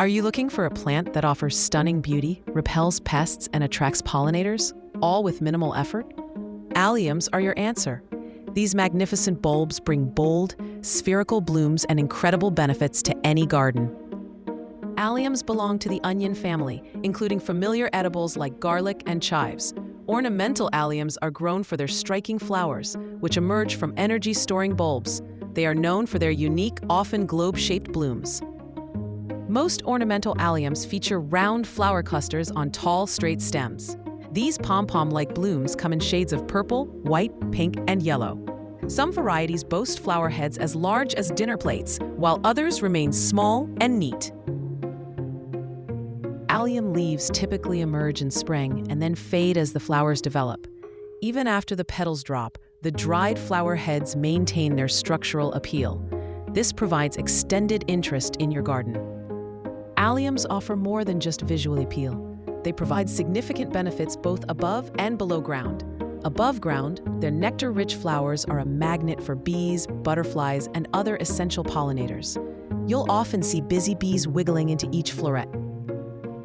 Are you looking for a plant that offers stunning beauty, repels pests, and attracts pollinators, all with minimal effort? Alliums are your answer. These magnificent bulbs bring bold, spherical blooms and incredible benefits to any garden. Alliums belong to the onion family, including familiar edibles like garlic and chives. Ornamental alliums are grown for their striking flowers, which emerge from energy-storing bulbs. They are known for their unique, often globe-shaped blooms. Most ornamental alliums feature round flower clusters on tall, straight stems. These pom-pom-like blooms come in shades of purple, white, pink, and yellow. Some varieties boast flower heads as large as dinner plates, while others remain small and neat. Allium leaves typically emerge in spring and then fade as the flowers develop. Even after the petals drop, the dried flower heads maintain their structural appeal. This provides extended interest in your garden. Alliums offer more than just visual appeal. They provide significant benefits both above and below ground. Above ground, their nectar-rich flowers are a magnet for bees, butterflies, and other essential pollinators. You'll often see busy bees wiggling into each floret.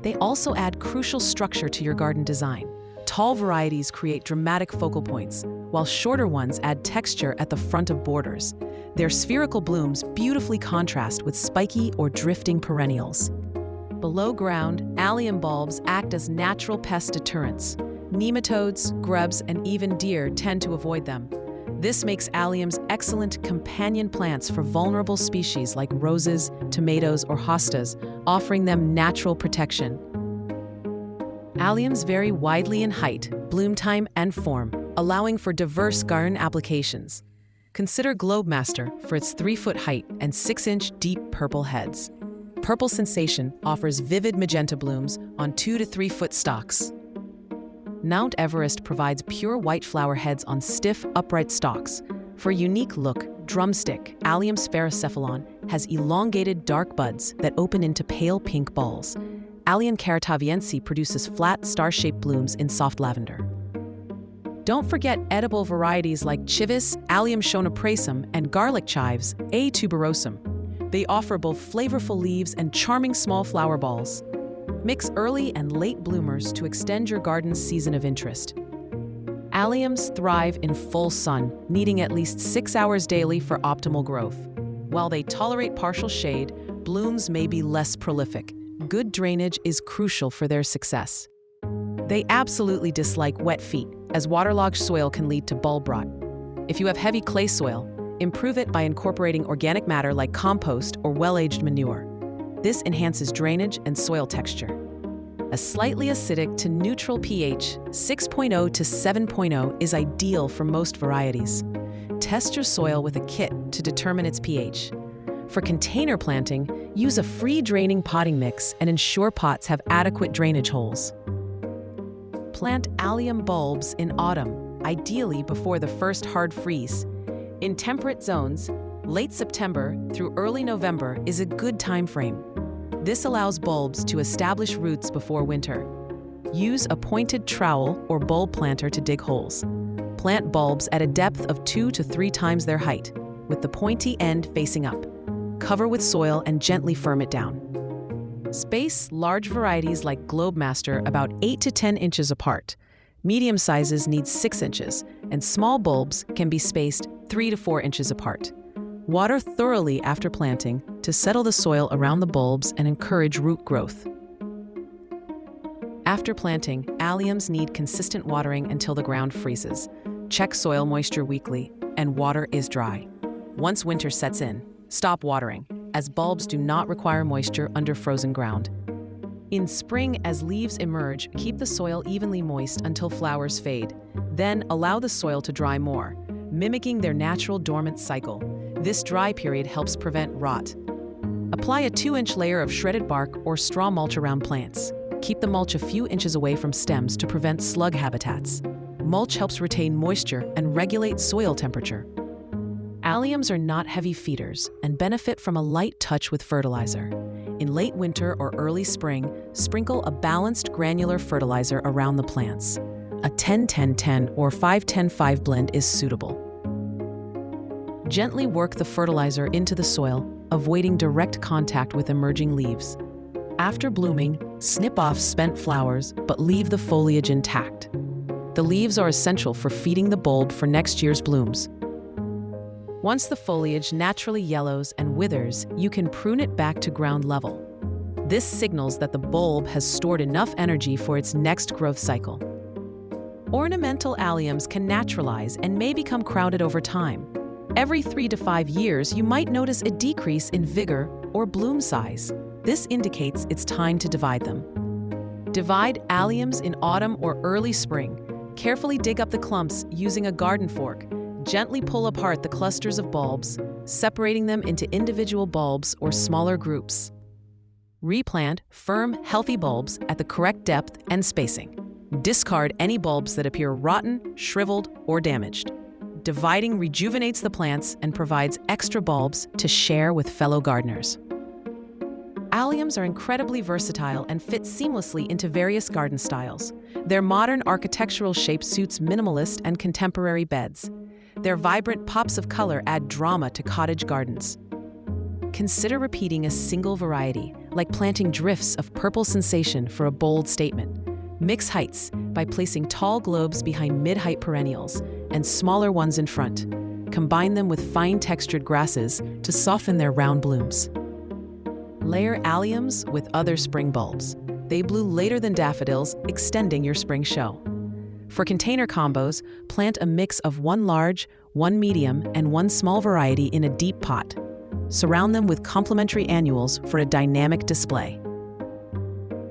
They also add crucial structure to your garden design. Tall varieties create dramatic focal points, while shorter ones add texture at the front of borders. Their spherical blooms beautifully contrast with spiky or drifting perennials. Below ground, allium bulbs act as natural pest deterrents. Nematodes, grubs, and even deer tend to avoid them. This makes alliums excellent companion plants for vulnerable species like roses, tomatoes, or hostas, offering them natural protection. Alliums vary widely in height, bloom time, and form, allowing for diverse garden applications. Consider Globemaster for its 3-foot height and 6-inch deep purple heads. Purple Sensation offers vivid magenta blooms on 2 to 3-foot stalks. Mount Everest provides pure white flower heads on stiff, upright stalks. For a unique look, Drumstick, Allium sphaerocephalon, has elongated dark buds that open into pale pink balls. Allium carataviense produces flat, star-shaped blooms in soft lavender. Don't forget edible varieties like Chivis, Allium schoenoprasum, and garlic chives, A. tuberosum. They offer both flavorful leaves and charming small flower balls. Mix early and late bloomers to extend your garden's season of interest. Alliums thrive in full sun, needing at least 6 hours daily for optimal growth. While they tolerate partial shade, blooms may be less prolific. Good drainage is crucial for their success. They absolutely dislike wet feet, as waterlogged soil can lead to bulb rot. If you have heavy clay soil, improve it by incorporating organic matter like compost or well-aged manure. This enhances drainage and soil texture. A slightly acidic to neutral pH, 6.0 to 7.0, is ideal for most varieties. Test your soil with a kit to determine its pH. For container planting, use a free-draining potting mix and ensure pots have adequate drainage holes. Plant allium bulbs in autumn, ideally before the first hard freeze. In temperate zones, late September through early November is a good time frame. This allows bulbs to establish roots before winter. Use a pointed trowel or bulb planter to dig holes. Plant bulbs at a depth of 2 to 3 times their height, with the pointy end facing up. Cover with soil and gently firm it down. Space large varieties like Globemaster about 8 to 10 inches apart. Medium sizes need 6 inches, and small bulbs can be spaced 3 to 4 inches apart. Water thoroughly after planting to settle the soil around the bulbs and encourage root growth. After planting, alliums need consistent watering until the ground freezes. Check soil moisture weekly, and water is dry. Once winter sets in, stop watering, as bulbs do not require moisture under frozen ground. In spring, as leaves emerge, keep the soil evenly moist until flowers fade. Then allow the soil to dry more, mimicking their natural dormant cycle. This dry period helps prevent rot. Apply a 2-inch layer of shredded bark or straw mulch around plants. Keep the mulch a few inches away from stems to prevent slug habitats. Mulch helps retain moisture and regulate soil temperature. Alliums are not heavy feeders and benefit from a light touch with fertilizer. In late winter or early spring, sprinkle a balanced granular fertilizer around the plants. A 10-10-10 or 5-10-5 blend is suitable. Gently work the fertilizer into the soil, avoiding direct contact with emerging leaves. After blooming, snip off spent flowers, but leave the foliage intact. The leaves are essential for feeding the bulb for next year's blooms. Once the foliage naturally yellows and withers, you can prune it back to ground level. This signals that the bulb has stored enough energy for its next growth cycle. Ornamental alliums can naturalize and may become crowded over time. Every 3 to 5 years, you might notice a decrease in vigor or bloom size. This indicates it's time to divide them. Divide alliums in autumn or early spring. Carefully dig up the clumps using a garden fork. Gently pull apart the clusters of bulbs, separating them into individual bulbs or smaller groups. Replant firm, healthy bulbs at the correct depth and spacing. Discard any bulbs that appear rotten, shriveled, or damaged. Dividing rejuvenates the plants and provides extra bulbs to share with fellow gardeners. Alliums are incredibly versatile and fit seamlessly into various garden styles. Their modern architectural shape suits minimalist and contemporary beds. Their vibrant pops of color add drama to cottage gardens. Consider repeating a single variety, like planting drifts of purple sensation for a bold statement. Mix heights by placing tall globes behind mid-height perennials and smaller ones in front. Combine them with fine-textured grasses to soften their round blooms. Layer alliums with other spring bulbs. They bloom later than daffodils, extending your spring show. For container combos, plant a mix of 1 large, 1 medium, and 1 small variety in a deep pot. Surround them with complementary annuals for a dynamic display.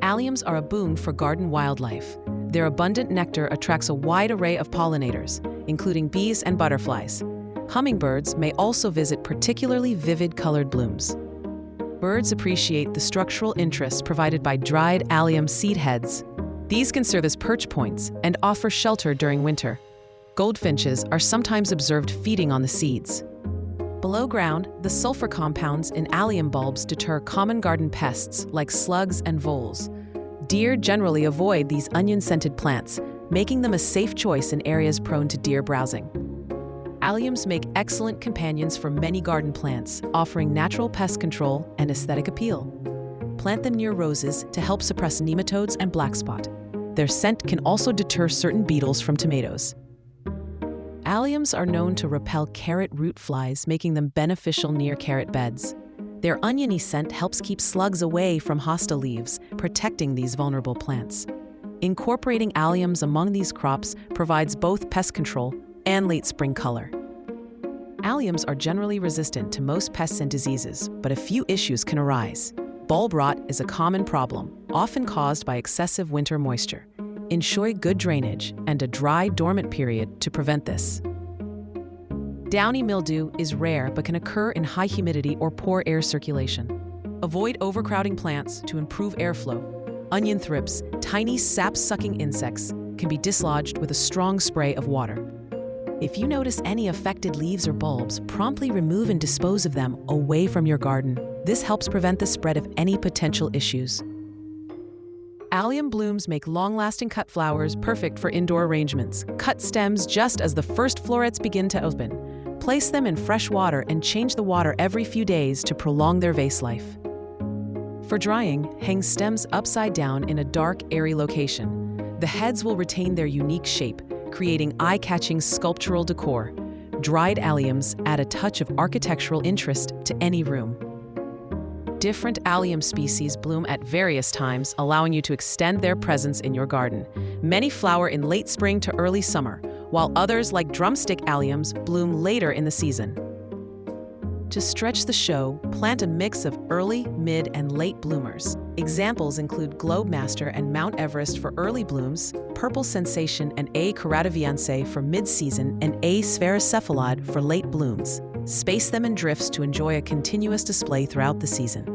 Alliums are a boon for garden wildlife. Their abundant nectar attracts a wide array of pollinators, including bees and butterflies. Hummingbirds may also visit particularly vivid colored blooms. Birds appreciate the structural interest provided by dried allium seed heads. These can serve as perch points and offer shelter during winter. Goldfinches are sometimes observed feeding on the seeds. Below ground, the sulfur compounds in allium bulbs deter common garden pests like slugs and voles. Deer generally avoid these onion-scented plants, making them a safe choice in areas prone to deer browsing. Alliums make excellent companions for many garden plants, offering natural pest control and aesthetic appeal. Plant them near roses to help suppress nematodes and blackspot. Their scent can also deter certain beetles from tomatoes. Alliums are known to repel carrot root flies, making them beneficial near carrot beds. Their oniony scent helps keep slugs away from hostile leaves, protecting these vulnerable plants. Incorporating alliums among these crops provides both pest control and late spring color. Alliums are generally resistant to most pests and diseases, but a few issues can arise. Bulb rot is a common problem, often caused by excessive winter moisture. Ensure good drainage and a dry, dormant period to prevent this. Downy mildew is rare but can occur in high humidity or poor air circulation. Avoid overcrowding plants to improve airflow. Onion thrips, tiny sap-sucking insects, can be dislodged with a strong spray of water. If you notice any affected leaves or bulbs, promptly remove and dispose of them away from your garden. This helps prevent the spread of any potential issues. Allium blooms make long-lasting cut flowers perfect for indoor arrangements. Cut stems just as the first florets begin to open. Place them in fresh water and change the water every few days to prolong their vase life. For drying, hang stems upside down in a dark, airy location. The heads will retain their unique shape, creating eye-catching sculptural decor. Dried alliums add a touch of architectural interest to any room. Different allium species bloom at various times, allowing you to extend their presence in your garden. Many flower in late spring to early summer, while others, like drumstick alliums, bloom later in the season. To stretch the show, plant a mix of early, mid, and late bloomers. Examples include Globemaster and Mount Everest for early blooms, Purple Sensation and A. carativiense for mid-season, and A. sphaerocephalad for late blooms. Space them in drifts to enjoy a continuous display throughout the season.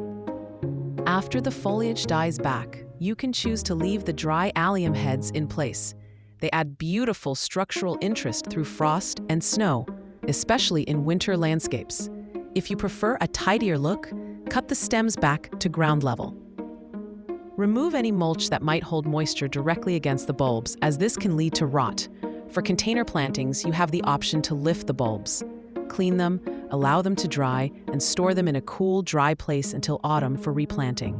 After the foliage dies back, you can choose to leave the dry allium heads in place. They add beautiful structural interest through frost and snow, especially in winter landscapes. If you prefer a tidier look, cut the stems back to ground level. Remove any mulch that might hold moisture directly against the bulbs, as this can lead to rot. For container plantings, you have the option to lift the bulbs. Clean them, allow them to dry, and store them in a cool, dry place until autumn for replanting.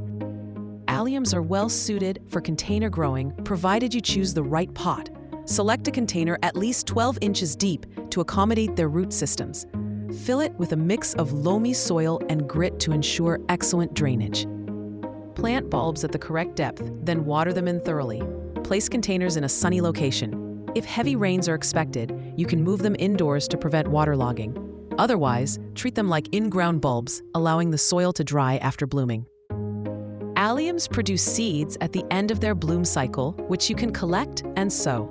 Alliums are well suited for container growing, provided you choose the right pot. Select a container at least 12 inches deep to accommodate their root systems. Fill it with a mix of loamy soil and grit to ensure excellent drainage. Plant bulbs at the correct depth, then water them in thoroughly. Place containers in a sunny location. If heavy rains are expected, you can move them indoors to prevent waterlogging. Otherwise, treat them like in-ground bulbs, allowing the soil to dry after blooming. Alliums produce seeds at the end of their bloom cycle, which you can collect and sow.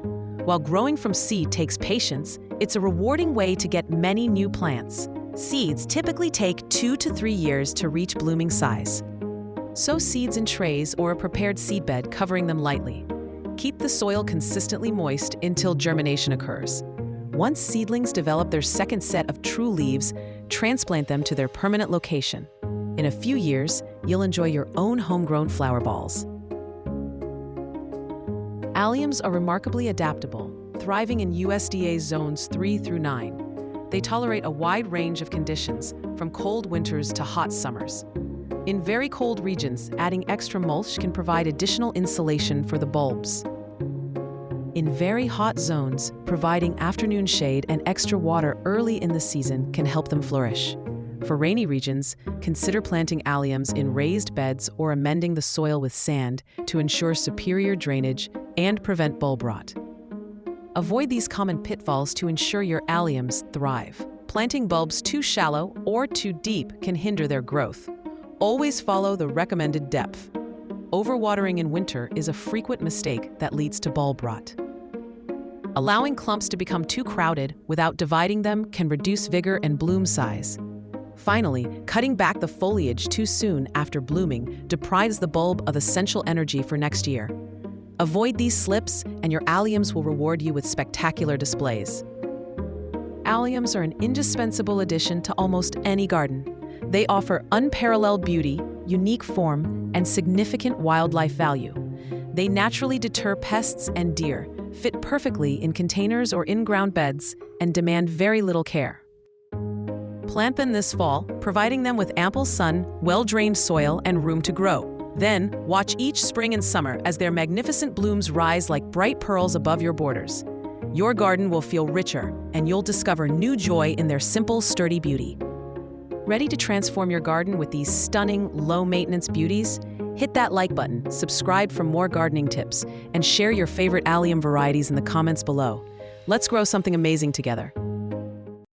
While growing from seed takes patience, it's a rewarding way to get many new plants. Seeds typically take 2 to 3 years to reach blooming size. Sow seeds in trays or a prepared seedbed, covering them lightly. Keep the soil consistently moist until germination occurs. Once seedlings develop their second set of true leaves, transplant them to their permanent location. In a few years, you'll enjoy your own homegrown flower balls. Alliums are remarkably adaptable, thriving in USDA zones 3 through 9. They tolerate a wide range of conditions, from cold winters to hot summers. In very cold regions, adding extra mulch can provide additional insulation for the bulbs. In very hot zones, providing afternoon shade and extra water early in the season can help them flourish. For rainy regions, consider planting alliums in raised beds or amending the soil with sand to ensure superior drainage and prevent bulb rot. Avoid these common pitfalls to ensure your alliums thrive. Planting bulbs too shallow or too deep can hinder their growth. Always follow the recommended depth. Overwatering in winter is a frequent mistake that leads to bulb rot. Allowing clumps to become too crowded without dividing them can reduce vigor and bloom size. Finally, cutting back the foliage too soon after blooming deprives the bulb of essential energy for next year. Avoid these slips, and your alliums will reward you with spectacular displays. Alliums are an indispensable addition to almost any garden. They offer unparalleled beauty, unique form, and significant wildlife value. They naturally deter pests and deer, fit perfectly in containers or in-ground beds, and demand very little care. Plant them this fall, providing them with ample sun, well-drained soil, and room to grow. Then, watch each spring and summer as their magnificent blooms rise like bright pearls above your borders. Your garden will feel richer, and you'll discover new joy in their simple, sturdy beauty. Ready to transform your garden with these stunning, low-maintenance beauties? Hit that like button, subscribe for more gardening tips, and share your favorite allium varieties in the comments below. Let's grow something amazing together.